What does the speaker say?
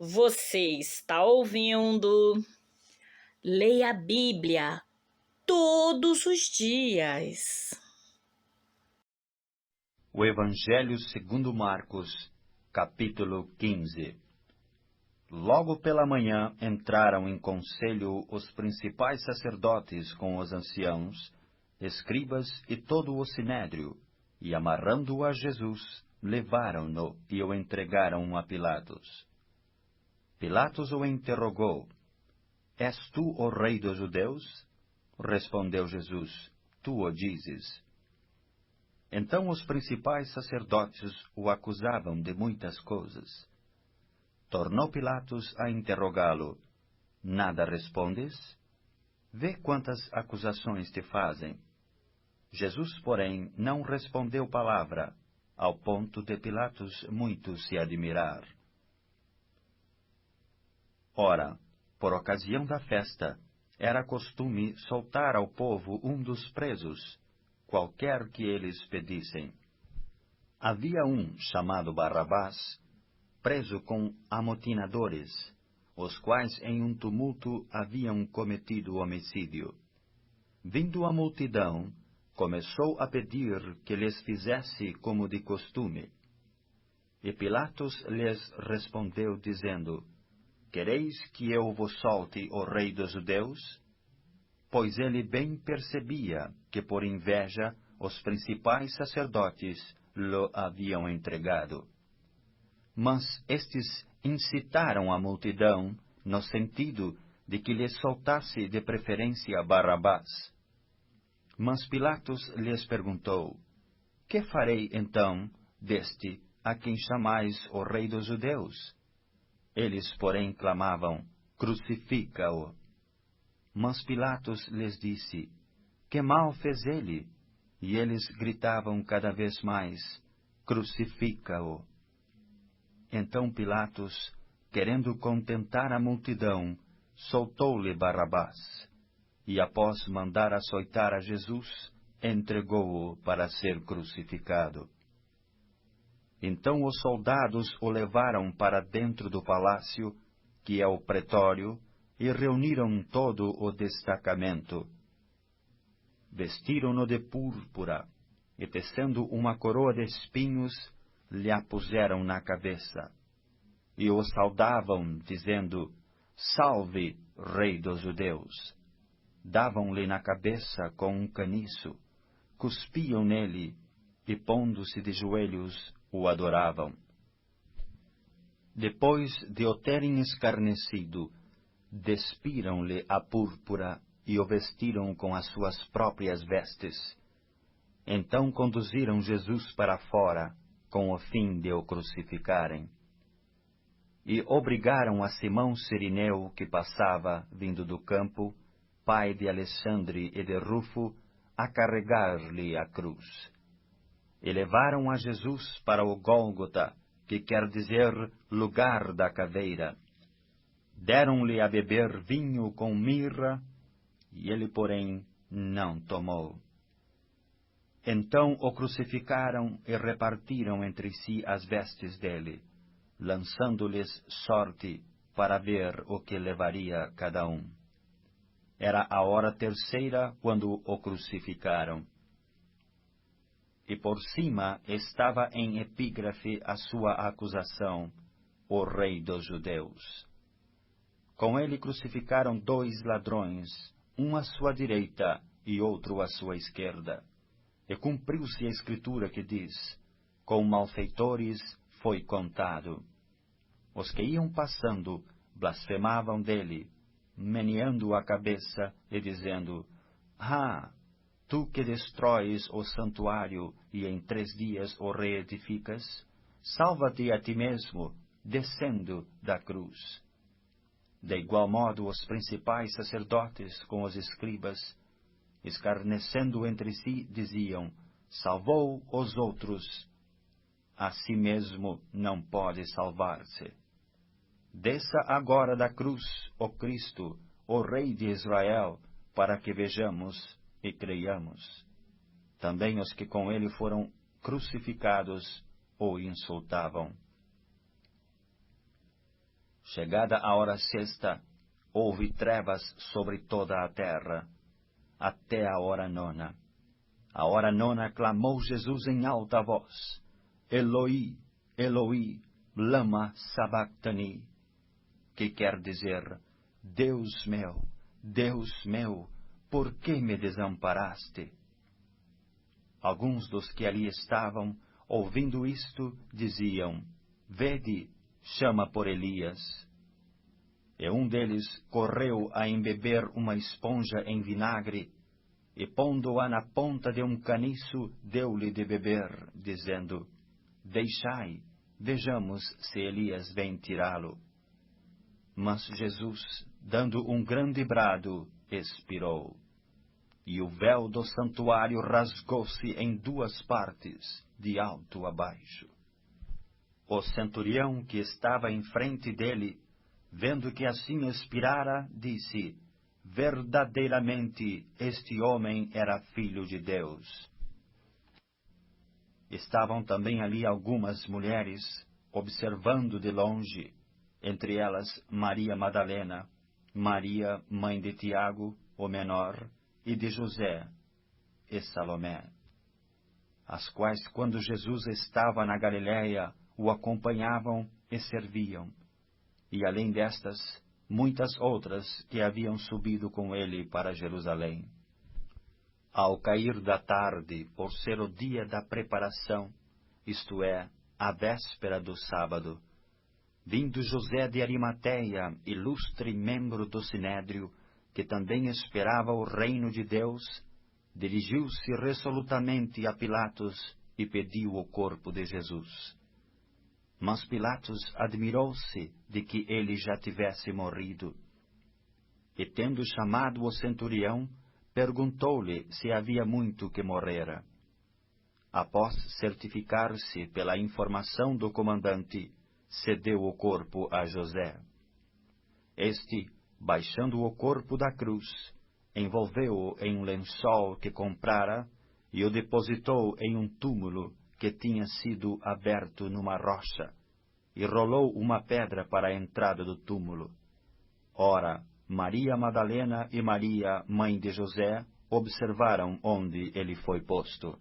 Você está ouvindo? Leia a Bíblia todos os dias. O Evangelho segundo Marcos, capítulo 15. Logo pela manhã entraram em conselho os principais sacerdotes com os anciãos, escribas e todo o sinédrio, e amarrando-o a Jesus, levaram-no e o entregaram a Pilatos. Pilatos o interrogou: És tu o rei dos judeus? Respondeu Jesus: Tu o dizes. Então os principais sacerdotes o acusavam de muitas coisas. Tornou Pilatos a interrogá-lo: Nada respondes? Vê quantas acusações te fazem. Jesus, porém, não respondeu palavra, ao ponto de Pilatos muito se admirar. Ora, por ocasião da festa, era costume soltar ao povo um dos presos, qualquer que eles pedissem. Havia um, chamado Barrabás, preso com amotinadores, os quais em um tumulto haviam cometido homicídio. Vindo a multidão, começou a pedir que lhes fizesse como de costume. E Pilatos lhes respondeu, dizendo: Quereis que eu vos solte o rei dos judeus? Pois ele bem percebia que por inveja os principais sacerdotes lhe haviam entregado. Mas estes incitaram a multidão, no sentido de que lhes soltasse de preferência Barrabás. Mas Pilatos lhes perguntou: Que farei então deste a quem chamais o rei dos judeus? Eles, porém, clamavam: Crucifica-o. Mas Pilatos lhes disse: Que mal fez ele? E eles gritavam cada vez mais: Crucifica-o. Então Pilatos, querendo contentar a multidão, soltou-lhe Barrabás, e após mandar açoitar a Jesus, entregou-o para ser crucificado. Então os soldados o levaram para dentro do palácio, que é o pretório, e reuniram todo o destacamento. Vestiram-no de púrpura, e tecendo uma coroa de espinhos, lhe a puseram na cabeça. E o saudavam, dizendo: Salve, Rei dos Judeus! Davam-lhe na cabeça com um caniço, cuspiam nele, e pondo-se de joelhos, o adoravam. Depois de o terem escarnecido, despiram-lhe a púrpura e o vestiram com as suas próprias vestes. Então conduziram Jesus para fora, com o fim de o crucificarem. E obrigaram a Simão Cirineu, que passava, vindo do campo, pai de Alexandre e de Rufo, a carregar-lhe a cruz. E levaram a Jesus para o Gólgota, que quer dizer lugar da caveira. Deram-lhe a beber vinho com mirra, e ele, porém, não tomou. Então o crucificaram e repartiram entre si as vestes dele, lançando-lhes sorte para ver o que levaria cada um. Era a hora terceira quando o crucificaram. E por cima estava em epígrafe a sua acusação: o Rei dos Judeus. Com ele crucificaram 2 ladrões, um à sua direita e outro à sua esquerda. E cumpriu-se a escritura que diz: com malfeitores foi contado. Os que iam passando blasfemavam dele, meneando a cabeça e dizendo: tu que destróis o santuário e em 3 dias o reedificas, salva-te a ti mesmo, descendo da cruz. De igual modo, os principais sacerdotes com os escribas, escarnecendo entre si, diziam: salvou os outros, a si mesmo não pode salvar-se. Desça agora da cruz o Cristo, o Rei de Israel, para que vejamos e creiamos. Também os que com ele foram crucificados o insultavam. Chegada a hora sexta, houve trevas sobre toda a terra, até a hora nona. A hora nona clamou Jesus em alta voz: Eloi, Eloi, lama sabachthani, que quer dizer: Deus meu, por que me desamparaste? Alguns dos que ali estavam, ouvindo isto, diziam: Vede, chama por Elias. E um deles correu a embeber uma esponja em vinagre, e pondo-a na ponta de um caniço, deu-lhe de beber, dizendo: Deixai, vejamos se Elias vem tirá-lo. Mas Jesus, dando um grande brado, expirou. E o véu do santuário rasgou-se em duas partes, de alto a baixo. O centurião que estava em frente dele, vendo que assim expirara, disse: Verdadeiramente este homem era filho de Deus. Estavam também ali algumas mulheres, observando de longe, entre elas Maria Madalena, Maria, mãe de Tiago, o menor, e de José, e Salomé, as quais, quando Jesus estava na Galiléia, o acompanhavam e serviam, e além destas, muitas outras que haviam subido com ele para Jerusalém. Ao cair da tarde, por ser o dia da preparação, isto é, a véspera do sábado, vindo José de Arimateia, ilustre membro do Sinédrio, que também esperava o reino de Deus, dirigiu-se resolutamente a Pilatos e pediu o corpo de Jesus. Mas Pilatos admirou-se de que ele já tivesse morrido. E tendo chamado o centurião, perguntou-lhe se havia muito que morrera. Após certificar-se pela informação do comandante, cedeu o corpo a José. Este, baixando o corpo da cruz, envolveu-o em um lençol que comprara e o depositou em um túmulo que tinha sido aberto numa rocha, e rolou uma pedra para a entrada do túmulo. Ora, Maria Madalena e Maria, mãe de José, observaram onde ele foi posto.